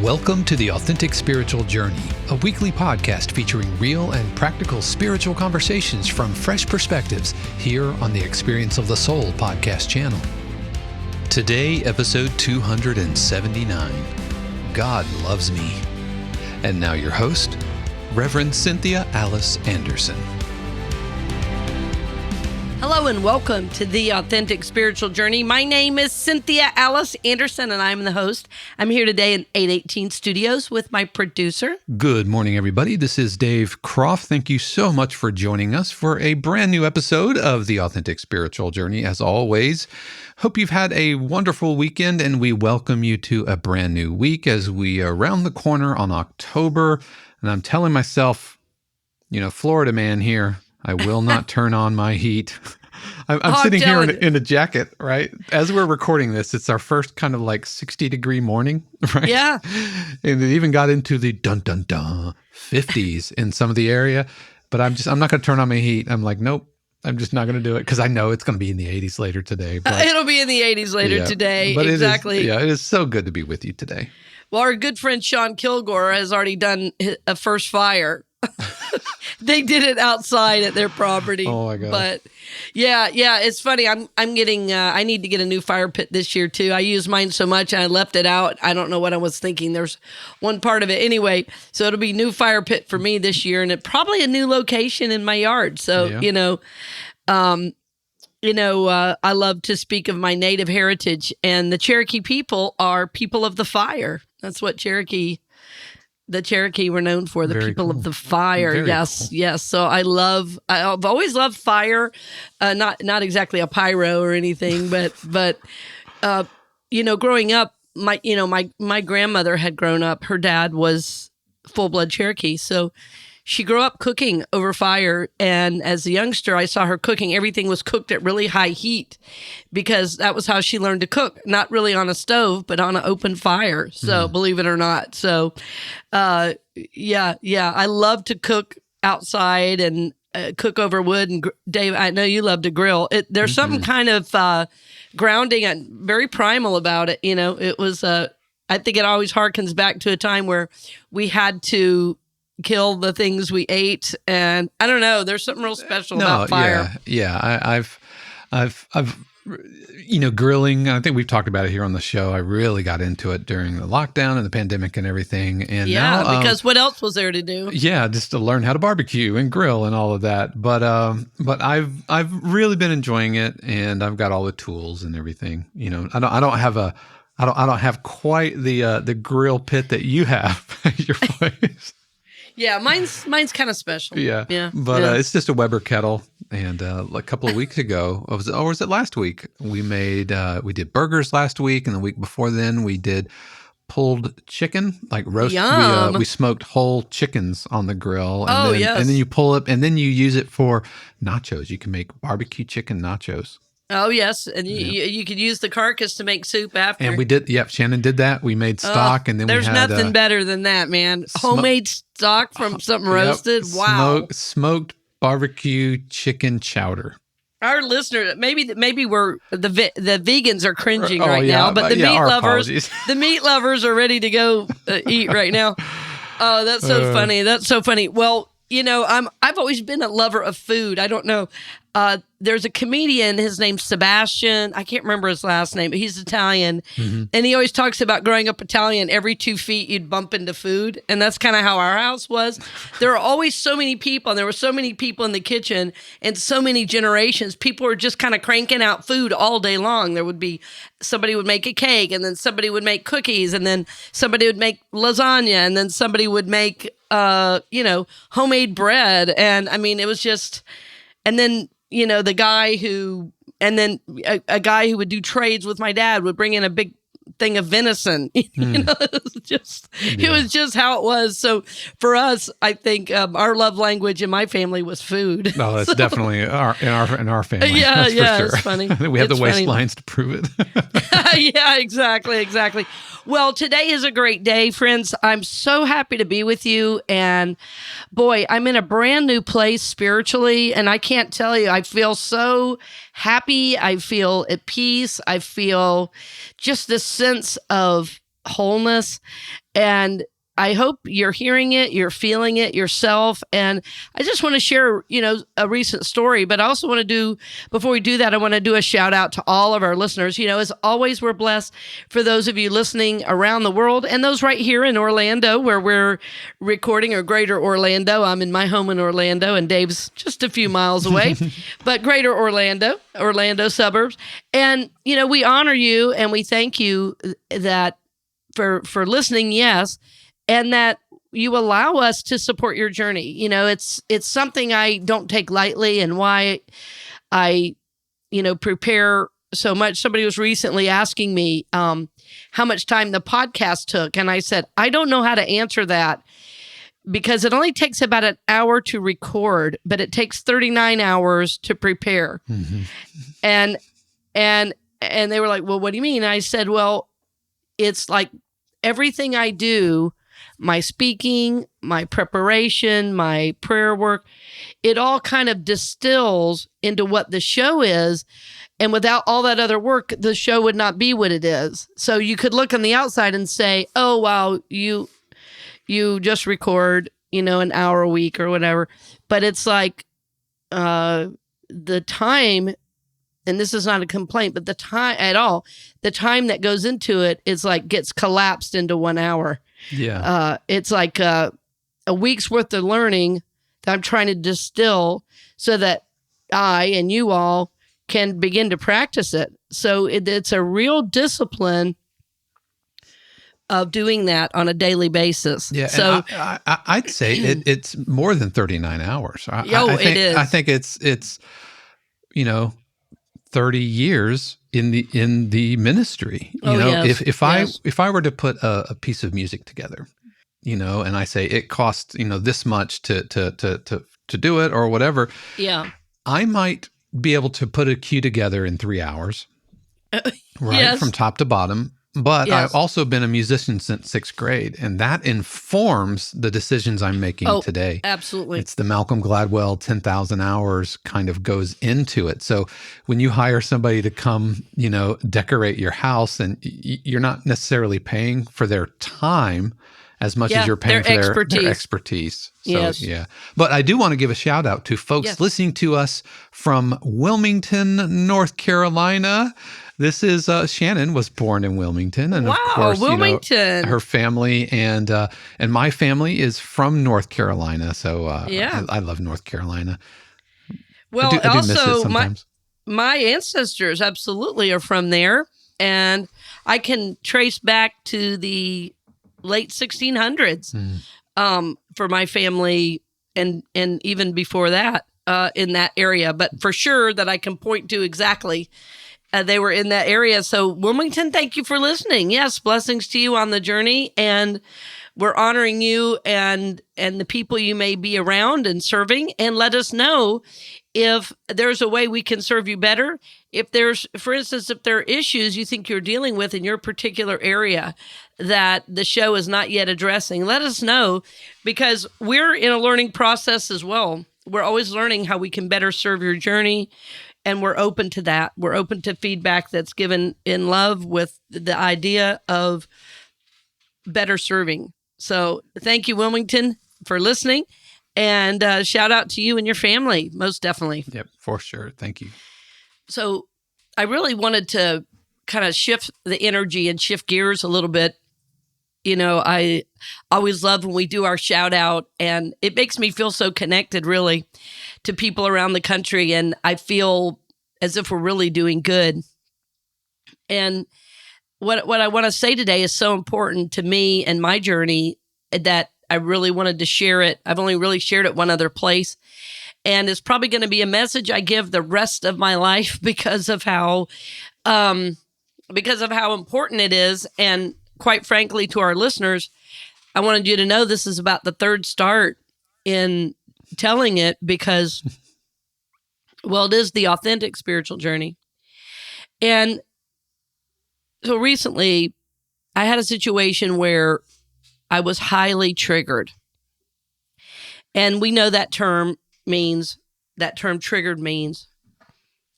Welcome to The Authentic Spiritual Journey, a weekly podcast featuring real and practical spiritual conversations from fresh perspectives here on the Experience of the Soul podcast channel. Today, episode 279, God Loves Me. And now your host, Reverend Cynthia Alice Anderson. Hello and welcome to The Authentic Spiritual Journey. My name is Cynthia Alice Anderson and I'm the host. I'm here today in 818 Studios with my producer. Good morning, everybody. This is Dave Croft. Thank you so much for joining us for a brand new episode of The Authentic Spiritual Journey. As always, hope you've had a wonderful weekend and we welcome you to a brand new week as we are around the corner on October. And I'm telling myself, Florida man here, I will not turn on my heat. I'm sitting here in a jacket, right? As we're recording this, it's our first kind of like 60-degree morning, right? Yeah. And it even got into the 50s in some of the area. But I'm not going to turn on my heat. I'm like, nope, I'm just not going to do it because I know it's going to be in the 80s later today. But, it'll be in the 80s later today. But exactly. It is so good to be with you today. Well, our good friend Sean Kilgore has already done a first fire. They did it outside at their property. Oh my God. But yeah, it's funny. I'm getting I need to get a new fire pit this year too. I used mine so much and I left it out. I don't know what I was thinking. There's one part of it anyway. So it'll be new fire pit for me this year and it probably a new location in my yard. So, I love to speak of my native heritage, and the Cherokee people are people of the fire. That's what the Cherokee were known for, the Very people cool. of the fire. Very Yes, cool. yes. So I've always loved fire, not exactly a pyro or anything, but growing up, my grandmother had grown up. Her dad was full-blood Cherokee, so she grew up cooking over fire. And as a youngster, I saw her cooking. Everything was cooked at really high heat because that was how she learned to cook. Not really on a stove, but on an open fire. So believe it or not. So, I love to cook outside and cook over wood. And Dave, I know you love to grill. There's something kind of grounding and very primal about it. It was, I think it always harkens back to a time where we had to kill the things we ate, and I don't know. There's something real special about fire. I've grilling. I think we've talked about it here on the show. I really got into it during the lockdown and the pandemic and everything. And now, because what else was there to do? Yeah, just to learn how to barbecue and grill and all of that. But I've really been enjoying it, and I've got all the tools and everything. I don't have quite the grill pit that you have at your place. Yeah, mine's kind of special. Yeah. But it's just a Weber kettle. And a couple of weeks ago, was it last week? We did burgers last week, and the week before then we did pulled chicken, like roast. We smoked whole chickens on the grill. And and then you pull it, and then you use it for nachos. You can make barbecue chicken nachos. Oh, yes. And you could use the carcass to make soup after. And we did, Shannon did that. We made stock, and then there's we had... nothing better than that, man. Homemade stock from something roasted. Wow. Smoked barbecue chicken chowder. Our listener, maybe we're the vegans are cringing now, but the meat lovers are ready to go eat right now. Oh, that's so funny. That's so funny. Well, I've always been a lover of food. I don't know. There's a comedian, his name's Sebastian. I can't remember his last name, but he's Italian. Mm-hmm. And he always talks about growing up Italian, every 2 feet you'd bump into food. And that's kind of how our house was. There were always so many people, and there were so many people in the kitchen and so many generations. People were just kind of cranking out food all day long. Somebody would make a cake, and then somebody would make cookies, and then somebody would make lasagna, and then somebody would make, homemade bread. And I mean, it was just, and then, the guy who, and then a guy who would do trades with my dad would bring in a big thing of venison. It was just how it was. So for us, I think our love language in my family was food. No, that's definitely in our family. Yeah, that's for sure. It's funny. We have the waistlines to prove it. Yeah, exactly. Well, today is a great day, friends. I'm so happy to be with you. And boy, I'm in a brand new place spiritually. And I can't tell you, I feel so happy. I feel at peace. I feel just this sense of wholeness. And I hope you're hearing it, you're feeling it yourself. And I just want to share, a recent story, but I also want to do, before we do that, I want to do a shout out to all of our listeners. As always, we're blessed for those of you listening around the world and those right here in Orlando, where we're recording, or greater Orlando. I'm in my home in Orlando, and Dave's just a few miles away, but greater Orlando suburbs. And, we honor you and we thank you that for listening, yes, and that you allow us to support your journey. It's something I don't take lightly, and why I, prepare so much. Somebody was recently asking me how much time the podcast took. And I said, I don't know how to answer that, because it only takes about an hour to record, but it takes 39 hours to prepare. Mm-hmm. And they were like, well, what do you mean? I said, well, it's like everything I do, my speaking, my preparation, my prayer work, it all kind of distills into what the show is. And without all that other work, the show would not be what it is. So you could look on the outside and say, oh, wow, you just record, an hour a week or whatever. But it's like the time, and this is not a complaint, but the time that goes into it is like gets collapsed into 1 hour. Yeah. It's like a week's worth of learning that I'm trying to distill so that I and you all can begin to practice it. So it's a real discipline of doing that on a daily basis. Yeah. So I'd say it's more than 39 hours. It is. I think it's 30 years in the ministry. Yes. If I were to put a piece of music together, and I say it costs this much to do it or whatever, yeah, I might be able to put a cue together in 3 hours, right, yes, from top to bottom. But yes. I've also been a musician since 6th grade, and that informs the decisions I'm making today. Absolutely. It's the Malcolm Gladwell 10,000 hours kind of goes into it. So when you hire somebody to come, decorate your house, and you're not necessarily paying for their time as much as you're paying for their expertise. So, yes. Yeah. But I do want to give a shout out to folks listening to us from Wilmington, North Carolina. This is Shannon was born in Wilmington, and of course, Wilmington. Her family and my family is from North Carolina. So I love North Carolina. Well, I do miss it sometimes. My ancestors absolutely are from there, and I can trace back to the late 1600s for my family, and even before that in that area. But for sure that I can point to exactly. They were in that area. So Wilmington, thank you for listening. Yes, blessings to you on the journey. And we're honoring you and the people you may be around and serving. And let us know if there's a way we can serve you better. If there's, for instance, if there are issues you think you're dealing with in your particular area that the show is not yet addressing, let us know, because we're in a learning process as well. We're always learning how we can better serve your journey. And we're open to that. We're open to feedback that's given in love with the idea of better serving. So thank you, Wilmington, for listening. And shout out to you and your family, most definitely. Yep, for sure. Thank you. So I really wanted to kind of shift the energy and shift gears a little bit. I always love when we do our shout out, and it makes me feel so connected, really, to people around the country. And I feel as if we're really doing good. And what I want to say today is so important to me and my journey that I really wanted to share it. I've only really shared it one other place. And it's probably going to be a message I give the rest of my life because of how important it is. And quite frankly, to our listeners, I wanted you to know this is about the third start in telling it, because, well, it is the authentic spiritual journey. And so recently, I had a situation where I was highly triggered. And we know that term triggered means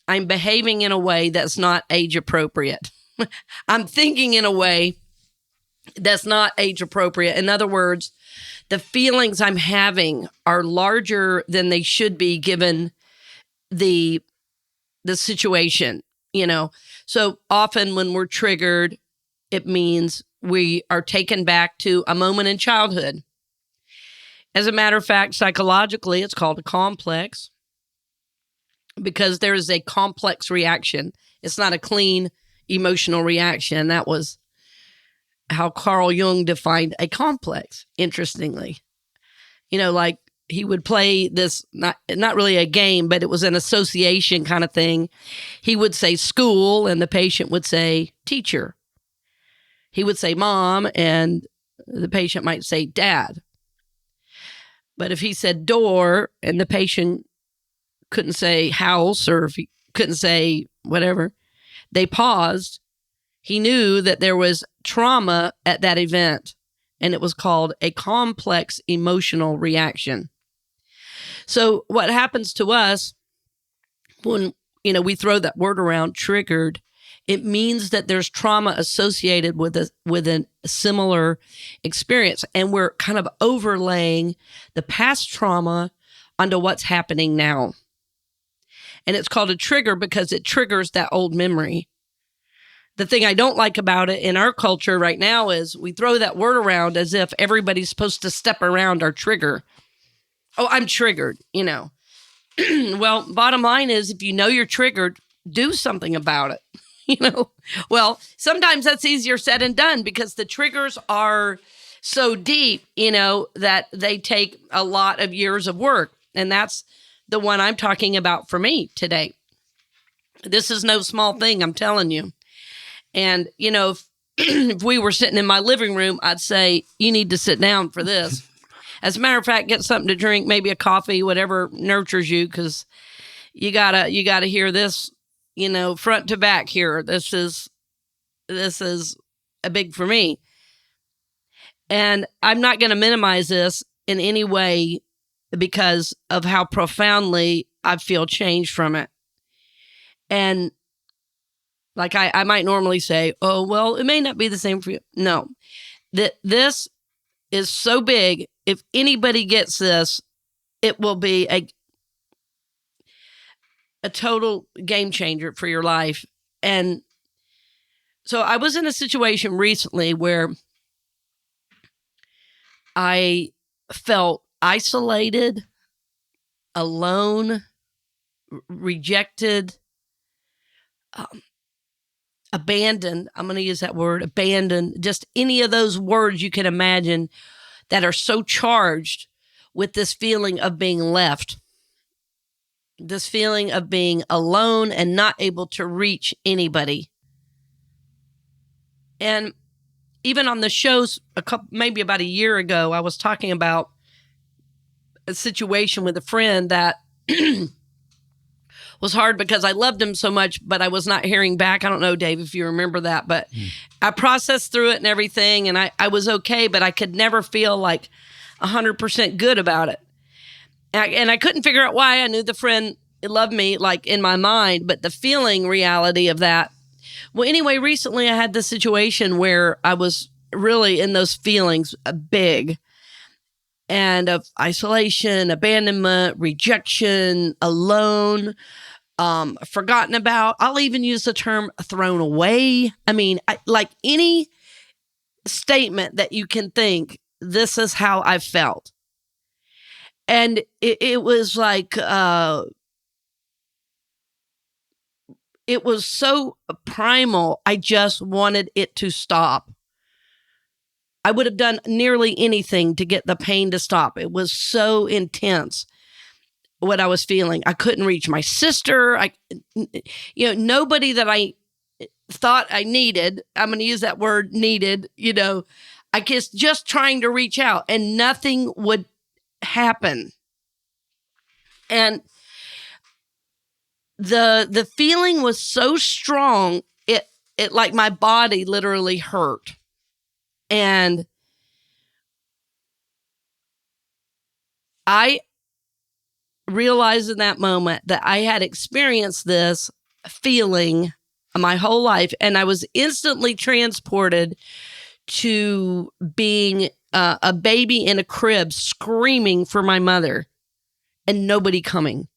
I'm behaving in a way that's not age appropriate. I'm thinking in a way that's not age appropriate. In other words, the feelings I'm having are larger than they should be given the situation, So often when we're triggered, it means we are taken back to a moment in childhood. As a matter of fact, psychologically, it's called a complex because there is a complex reaction. It's not a clean emotional reaction. That was how Carl Jung defined a complex, interestingly. Like he would play this, not really a game, but it was an association kind of thing. He would say school, and the patient would say teacher. He would say mom, and the patient might say dad. But if he said door, and the patient couldn't say house, or if he couldn't say whatever, they paused. He knew that there was trauma at that event, and it was called a complex emotional reaction. So what happens to us when, we throw that word around, triggered, it means that there's trauma associated with a similar experience. And we're kind of overlaying the past trauma onto what's happening now. And it's called a trigger because it triggers that old memory. The thing I don't like about it in our culture right now is we throw that word around as if everybody's supposed to step around our trigger. Oh, I'm triggered, Well, bottom line is if you know you're triggered, do something about it, Well, sometimes that's easier said than done because the triggers are so deep, that they take a lot of years of work. And that's the one I'm talking about for me today. This is no small thing, I'm telling you. And, if we were sitting in my living room, I'd say, you need to sit down for this. As a matter of fact, get something to drink, maybe a coffee, whatever nurtures you, because you gotta hear this, front to back here. This is a big for me. And I'm not going to minimize this in any way because of how profoundly I feel changed from it. And like I might normally say, oh, well, it may not be the same for you. No, this is so big. If anybody gets this, it will be a total game changer for your life. And so I was in a situation recently where I felt isolated, alone, rejected, abandoned. I'm going to use that word, abandoned, just any of those words you can imagine that are so charged with this feeling of being left, this feeling of being alone and not able to reach anybody. And even on the shows, maybe about a year ago, I was talking about a situation with a friend that was hard because I loved him so much, but I was not hearing back. I don't know, Dave, if you remember that, but I processed through it and everything, and I was okay, but I could never feel like 100% good about it. And I couldn't figure out why. I knew the friend loved me, like in my mind, but the feeling reality of that. Well, anyway, recently I had this situation where I was really in those feelings big, and of isolation, abandonment, rejection, alone, forgotten about. I'll even use the term thrown away. I mean, like any statement that you can think, this is how I felt. And it was like, it was so primal. I just wanted it to stop. I would have done nearly anything to get the pain to stop. It was so intense what I was feeling. I couldn't reach my sister. Nobody that I thought I needed, I'm going to use that word needed, I guess just trying to reach out and nothing would happen. And the feeling was so strong, it like my body literally hurt. And I realized in that moment that I had experienced this feeling my whole life, and I was instantly transported to being a baby in a crib screaming for my mother and nobody coming.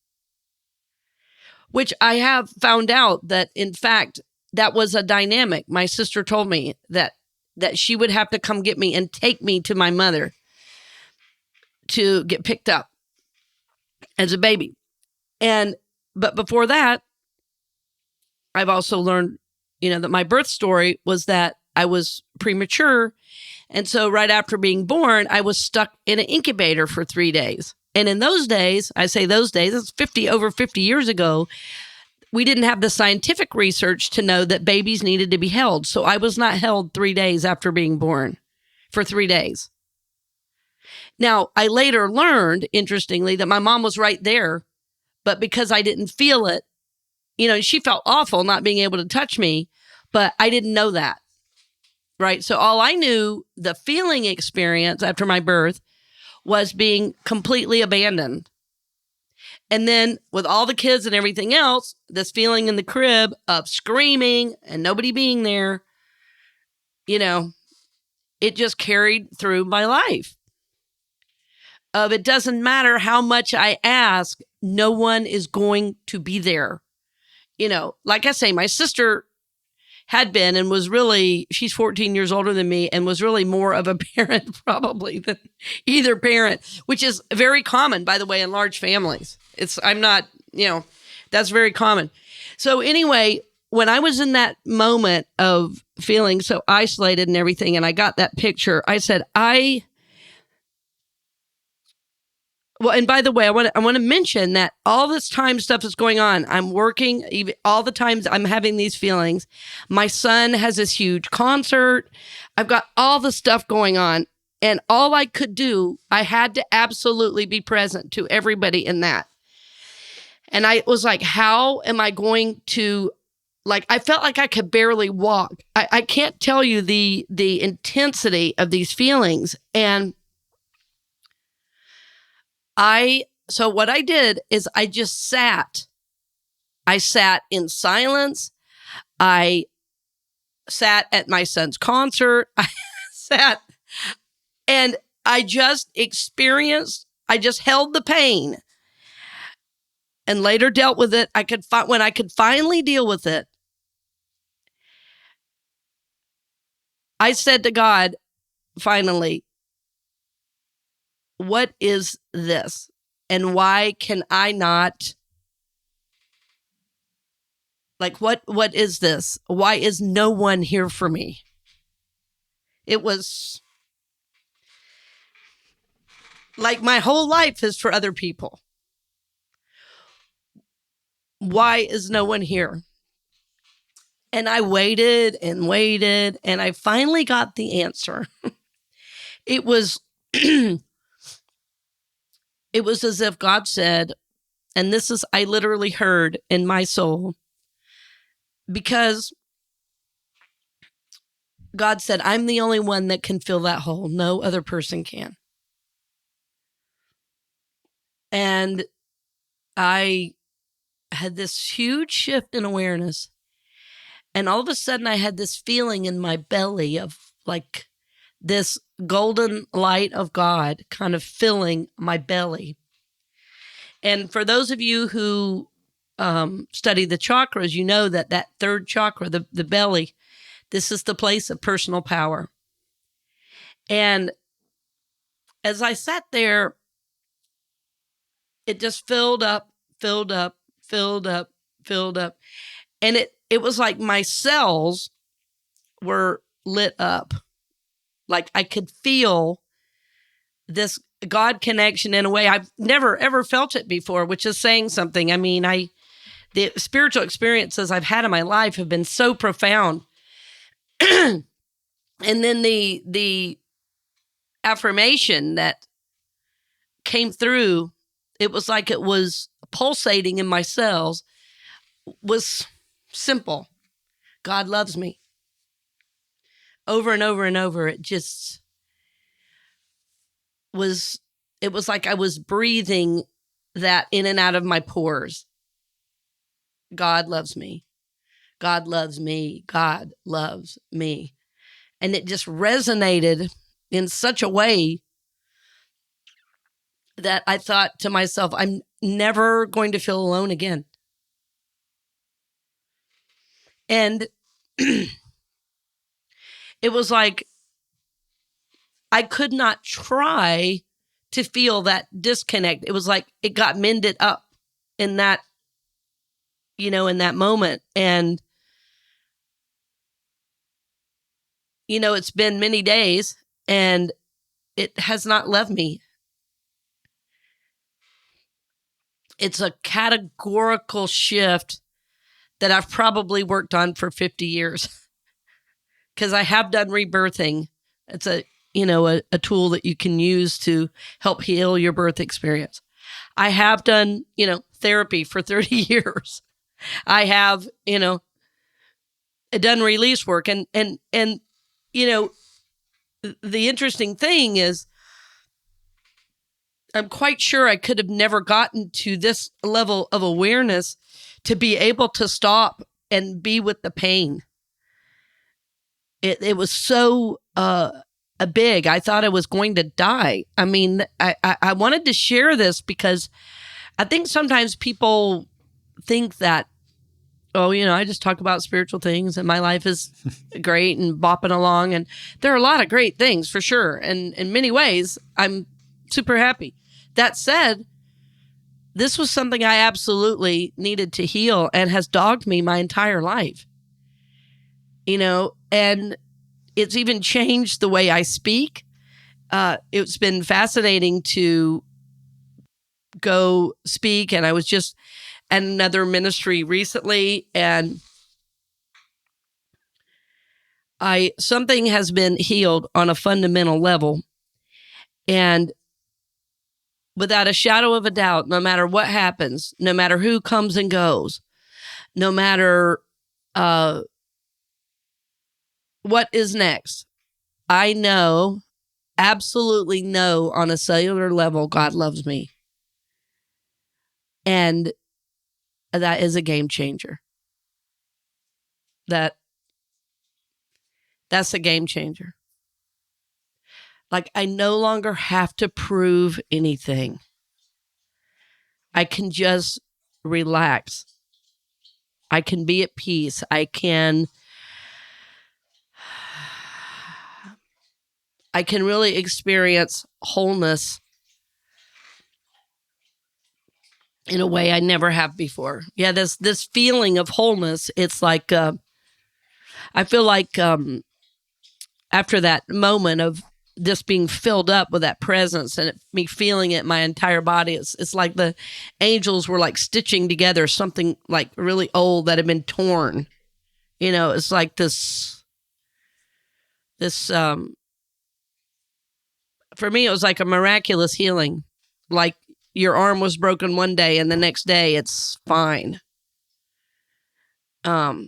Which I have found out that, in fact, that was a dynamic. My sister told me that she would have to come get me and take me to my mother to get picked up as a baby. But before that, I've also learned, that my birth story was that I was premature. And so right after being born, I was stuck in an incubator for 3 days. And in those days, I say those days, it's over 50 years ago, we didn't have the scientific research to know that babies needed to be held. So I was not held 3 days after being born, for 3 days. Now, I later learned, interestingly, that my mom was right there, but because I didn't feel it, she felt awful not being able to touch me, but I didn't know that, right? So all I knew, the feeling experience after my birth, was being completely abandoned. And then with all the kids and everything else, this feeling in the crib of screaming and nobody being there, it just carried through my life. It doesn't matter how much I ask, no one is going to be there. Like I say, my sister had been and was really, she's 14 years older than me and was really more of a parent probably than either parent, which is very common, by the way, in large families. That's very common. So anyway, when I was in that moment of feeling so isolated and everything, and I got that picture, I said, well, and by the way, I want to mention that all this time stuff is going on. I'm working all the times I'm having these feelings. My son has this huge concert. I've got all the stuff going on. And all I could do, I had to absolutely be present to everybody in that. And I was like, how am I going to, I felt like I could barely walk. I can't tell you the intensity of these feelings. And so what I did is I just sat. I sat in silence. I sat at my son's concert. I sat and I just experienced, I just held the pain and later dealt with it. When I could finally deal with it, I said to God, finally, what is this? And why can I not, what is this? Why is no one here for me? It was like my whole life is for other people. Why is no one here? And I waited and waited, and I finally got the answer. It was, it was as if God said, and I literally heard in my soul, because God said, I'm the only one that can fill that hole. No other person can. And I had this huge shift in awareness. And all of a sudden I had this feeling in my belly of this golden light of God kind of filling my belly. And for those of you who study the chakras, you know that third chakra, the belly, this is the place of personal power. And as I sat there, it just filled up. And it was like my cells were lit up. Like I could feel this God connection in a way I've never, ever felt it before, which is saying something. I mean, the spiritual experiences I've had in my life have been so profound. And then the affirmation that came through, it was like it was pulsating in my cells, was simple. God loves me. Over and over and over, it was like I was breathing that in and out of my pores. God loves me. God loves me. God loves me. And it just resonated in such a way that I thought to myself, I'm never going to feel alone again. And it was like, I could not try to feel that disconnect. It was like it got mended up in that, in that moment. And, it's been many days and it has not left me. It's a categorical shift that I've probably worked on for 50 years because I have done rebirthing. It's a tool that you can use to help heal your birth experience. I have done, therapy for 30 years. I have, done release work. And the interesting thing is I'm quite sure I could have never gotten to this level of awareness to be able to stop and be with the pain. It was so big. I thought I was going to die. I mean, I wanted to share this because I think sometimes people think that, I just talk about spiritual things and my life is great and bopping along. And there are a lot of great things for sure. And in many ways, I'm super happy. That said, this was something I absolutely needed to heal and has dogged me my entire life. And it's even changed the way I speak. It's been fascinating to go speak. And I was just at another ministry recently, and something has been healed on a fundamental level. And without a shadow of a doubt, no matter what happens, no matter who comes and goes, no matter what is next, I know, absolutely know on a cellular level, God loves me. And that is a game changer. That's a game changer. Like, I no longer have to prove anything. I can just relax. I can be at peace. I can really experience wholeness in a way I never have before. Yeah, this feeling of wholeness, it's like, I feel like after that moment of just being filled up with that presence and me feeling it in my entire body, it's like the angels were like stitching together something like really old that had been torn. It's like this for me, it was like a miraculous healing. Like your arm was broken one day and the next day it's fine. All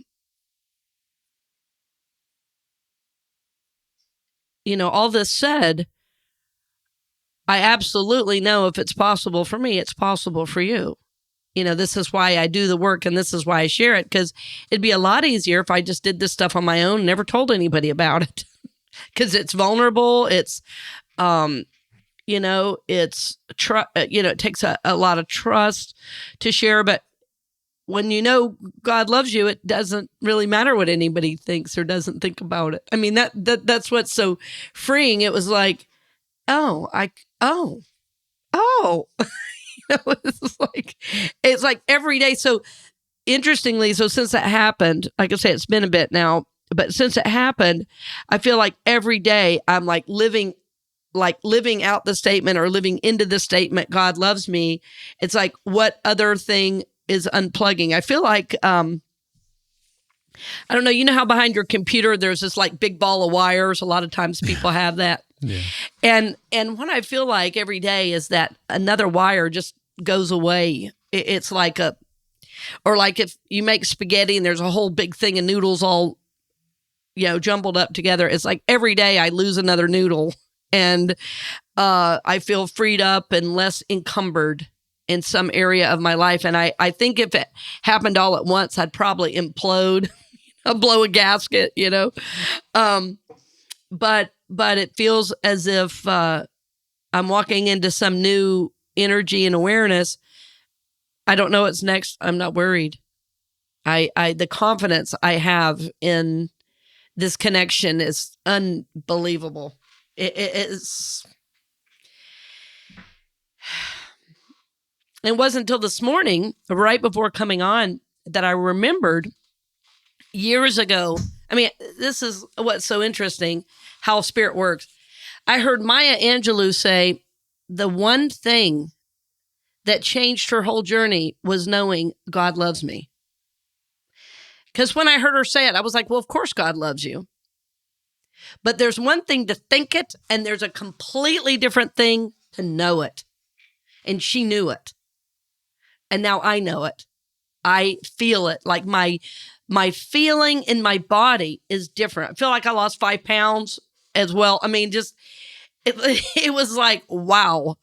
this said, I absolutely know if it's possible for me, it's possible for you. This is why I do the work and this is why I share it, because it'd be a lot easier if I just did this stuff on my own and never told anybody about it. Because it's vulnerable. It's, it's, it takes a lot of trust to share. But when God loves you, it doesn't really matter what anybody thinks or doesn't think about it. I mean, that's what's so freeing. It was like, it's like every day. So interestingly, since that happened, like I say, it's been a bit now, but since it happened, I feel like every day I'm like living out the statement or living into the statement, God loves me. It's like, what other thing is unplugging? I feel like, I don't know, how behind your computer, there's this like big ball of wires. A lot of times people have that. Yeah. And what I feel like every day is that another wire just goes away. It's like or like if you make spaghetti and there's a whole big thing of noodles all, jumbled up together. It's like every day I lose another noodle and I feel freed up and less encumbered in some area of my life. And I think if it happened all at once, I'd probably implode, I'd blow a gasket, but it feels as if I'm walking into some new energy and awareness. I don't know what's next. I'm not worried. The confidence I have in this connection is unbelievable. It wasn't until this morning, right before coming on, that I remembered years ago. I mean, this is what's so interesting, how spirit works. I heard Maya Angelou say, the one thing that changed her whole journey was knowing God loves me. Because when I heard her say it, I was like, well, of course God loves you. But there's one thing to think it, and there's a completely different thing to know it. And she knew it. And now I know it. I feel it. Like my feeling in my body is different. I feel like I lost 5 pounds as well. I mean, just, it was like, wow.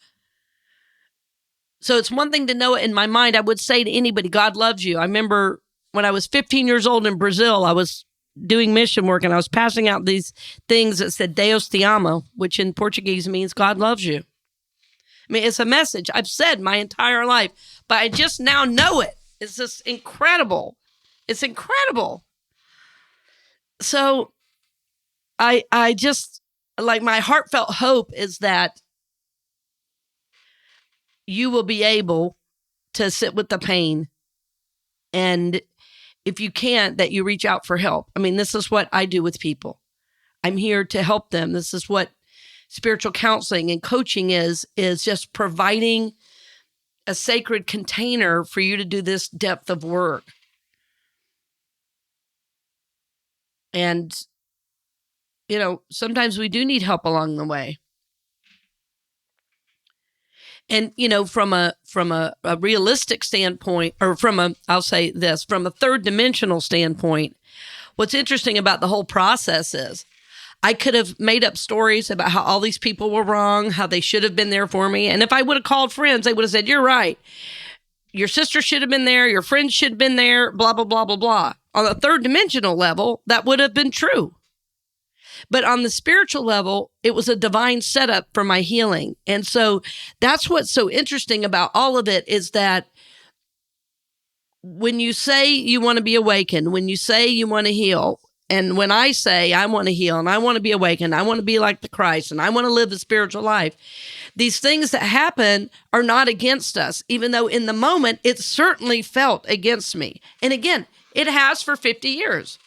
So it's one thing to know it in my mind. I would say to anybody, God loves you. I remember when I was 15 years old in Brazil, I was doing mission work and I was passing out these things that said Deus te amo, which in Portuguese means God loves you. I mean, it's a message I've said my entire life, but I just now know it. It's just incredible. It's incredible. So I just, like, my heartfelt hope is that you will be able to sit with the pain, and if you can't, that you reach out for help. I mean, this is what I do with people. I'm here to help them. This is what spiritual counseling and coaching is just providing a sacred container for you to do this depth of work. And, you know, sometimes we do need help along the way. And, you know, from a realistic standpoint, or I'll say this, from a third dimensional standpoint, what's interesting about the whole process is I could have made up stories about how all these people were wrong, how they should have been there for me. And if I would have called friends, they would have said, you're right. Your sister should have been there. Your friends should have been there, blah, blah, blah, blah, blah. On the third dimensional level, that would have been true. But on the spiritual level, it was a divine setup for my healing. And so that's what's so interesting about all of it, is that when you say you want to be awakened, when you say you want to heal, and when I say I want to heal and I want to be awakened, I want to be like the Christ and I want to live a spiritual life, these things that happen are not against us, even though in the moment it certainly felt against me. And again, it has for 50 years.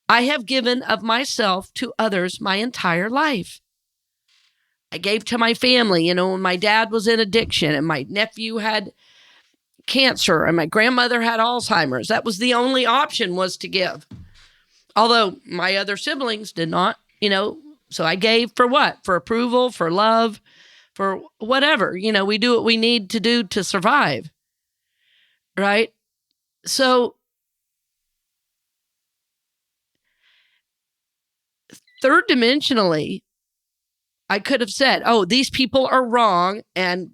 I have given of myself to others my entire life. I gave to my family, you know, when my dad was in addiction and my nephew had cancer and my grandmother had Alzheimer's. That was the only option, was to give. Although my other siblings did not, you know, so I gave for what? For approval, for love, for whatever. You know, we do what we need to do to survive, right? So third dimensionally, I could have said, oh, these people are wrong, and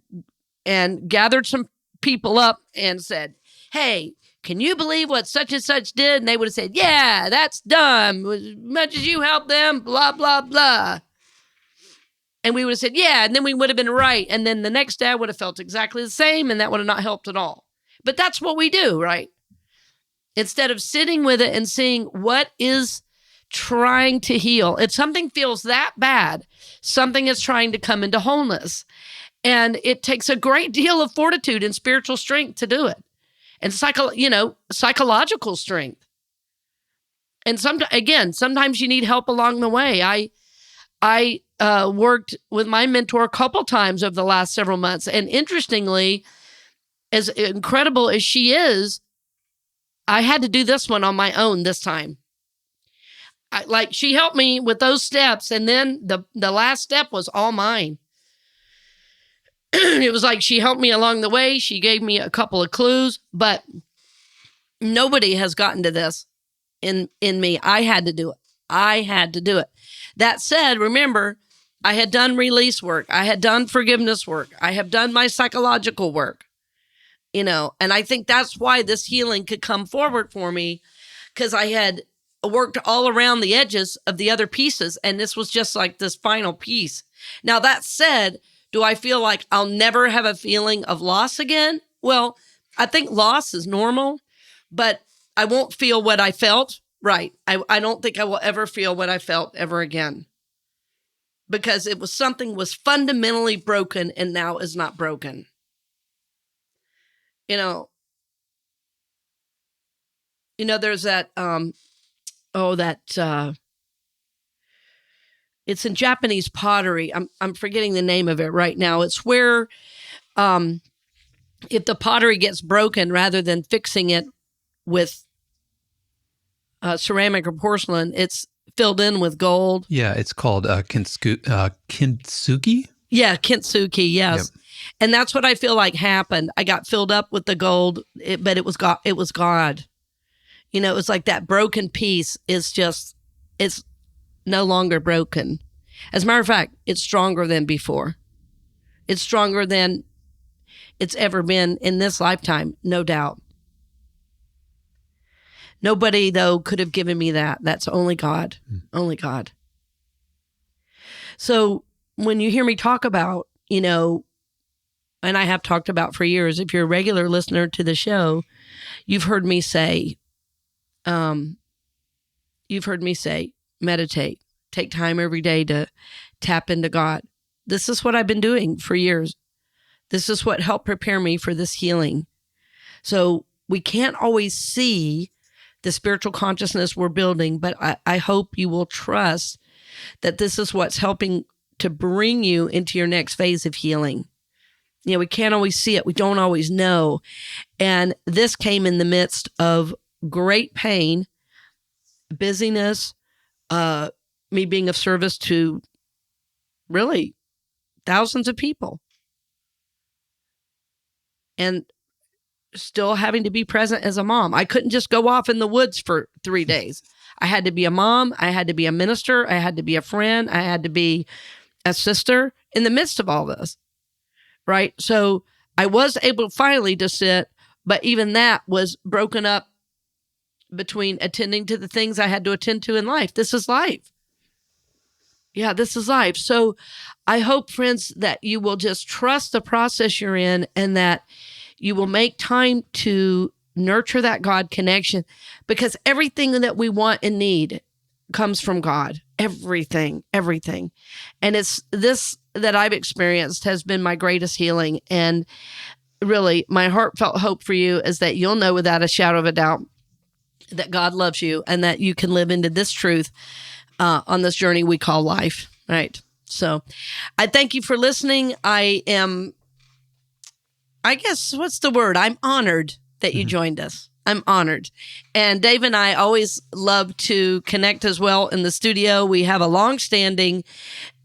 gathered some people up and said, hey, can you believe what such and such did? And they would have said, yeah, that's dumb. As much as you help them, blah, blah, blah. And we would have said, yeah, and then we would have been right. And then the next day I would have felt exactly the same, and that would have not helped at all. But that's what we do, right? Instead of sitting with it and seeing what is trying to heal. If something feels that bad, something is trying to come into wholeness. And it takes a great deal of fortitude and spiritual strength to do it. And psychological strength. And sometimes you need help along the way. I worked with my mentor a couple times over the last several months. And interestingly, as incredible as she is, I had to do this one on my own this time. She helped me with those steps, and then the last step was all mine. It was like she helped me along the way. She gave me a couple of clues, but nobody has gotten to this in me. I had to do it. That said, remember, I had done release work. I had done forgiveness work. I have done my psychological work, you know, and I think that's why this healing could come forward for me, because I had worked all around the edges of the other pieces, and this was just like this final piece. Now, that said, do I feel like I'll never have a feeling of loss again? Well, I think loss is normal, but I won't feel what I felt. Right. I don't think I will ever feel what I felt ever again, because it was something was fundamentally broken and now is not broken. There's that, it's in Japanese pottery. I'm forgetting the name of it right now. It's where, if the pottery gets broken, rather than fixing it with ceramic or porcelain, it's filled in with gold. Yeah, it's called kintsugi. Yeah, kintsugi, yes. Yep. And that's what I feel like happened. I got filled up with the gold, but it was God. It was God. It was like that broken piece is just, it's no longer broken. As a matter of fact, it's stronger than before. It's stronger than it's ever been in this lifetime, no doubt. Nobody, though, could have given me that. That's only God. Only God. So when you hear me talk about, and I have talked about for years, if you're a regular listener to the show, you've heard me say, meditate, take time every day to tap into God. This is what I've been doing for years. This is what helped prepare me for this healing. So we can't always see the spiritual consciousness we're building, but I hope you will trust that this is what's helping to bring you into your next phase of healing. We can't always see it. We don't always know. And this came in the midst of great pain, busyness, me being of service to really thousands of people, and still having to be present as a mom. I couldn't just go off in the woods for 3 days. I had to be a mom. I had to be a minister. I had to be a friend. I had to be a sister in the midst of all this, right? So I was able finally to sit, but even that was broken up between attending to the things I had to attend to in life. This is life. Yeah, this is life. So I hope, friends, that you will just trust the process you're in, and that you will make time to nurture that God connection, because everything that we want and need comes from God. Everything. And it's this that I've experienced has been my greatest healing. And really, my heartfelt hope for you is that you'll know without a shadow of a doubt that God loves you, and that you can live into this truth on this journey we call life, right? So I thank you for listening. I guess, what's the word? I'm honored that you joined us. I'm honored. And Dave and I always love to connect as well in the studio. We have a long-standing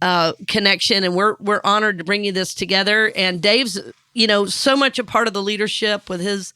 connection, and we're honored to bring you this together. And Dave's, so much a part of the leadership with his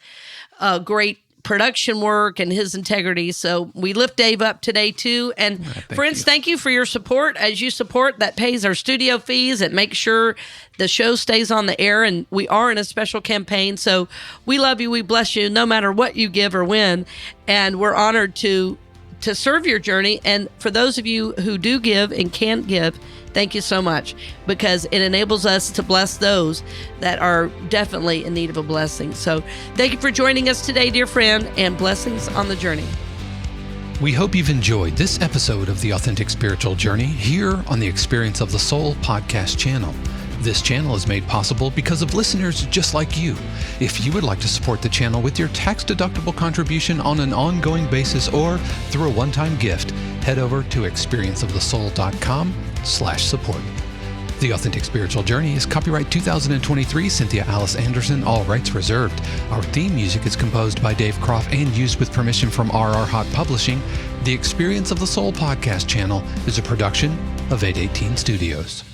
great production work and his integrity. So we lift Dave up today too. And friends, thank you for your support. As you support, that pays our studio fees. It makes sure the show stays on the air, and we are in a special campaign. So we love you. We bless you no matter what you give or when. And we're honored to serve your journey. And for those of you who do give and can't give, thank you so much, because it enables us to bless those that are definitely in need of a blessing. So thank you for joining us today, dear friend, and blessings on the journey. We hope you've enjoyed this episode of The Authentic Spiritual Journey here on the Experience of the Soul podcast channel. This channel is made possible because of listeners just like you. If you would like to support the channel with your tax-deductible contribution on an ongoing basis or through a one-time gift, head over to experienceofthesoul.com/support. The Authentic Spiritual Journey is copyright 2023, Cynthia Alice Anderson, all rights reserved. Our theme music is composed by Dave Croft and used with permission from RR Hot Publishing. The Experience of the Soul podcast channel is a production of 818 Studios.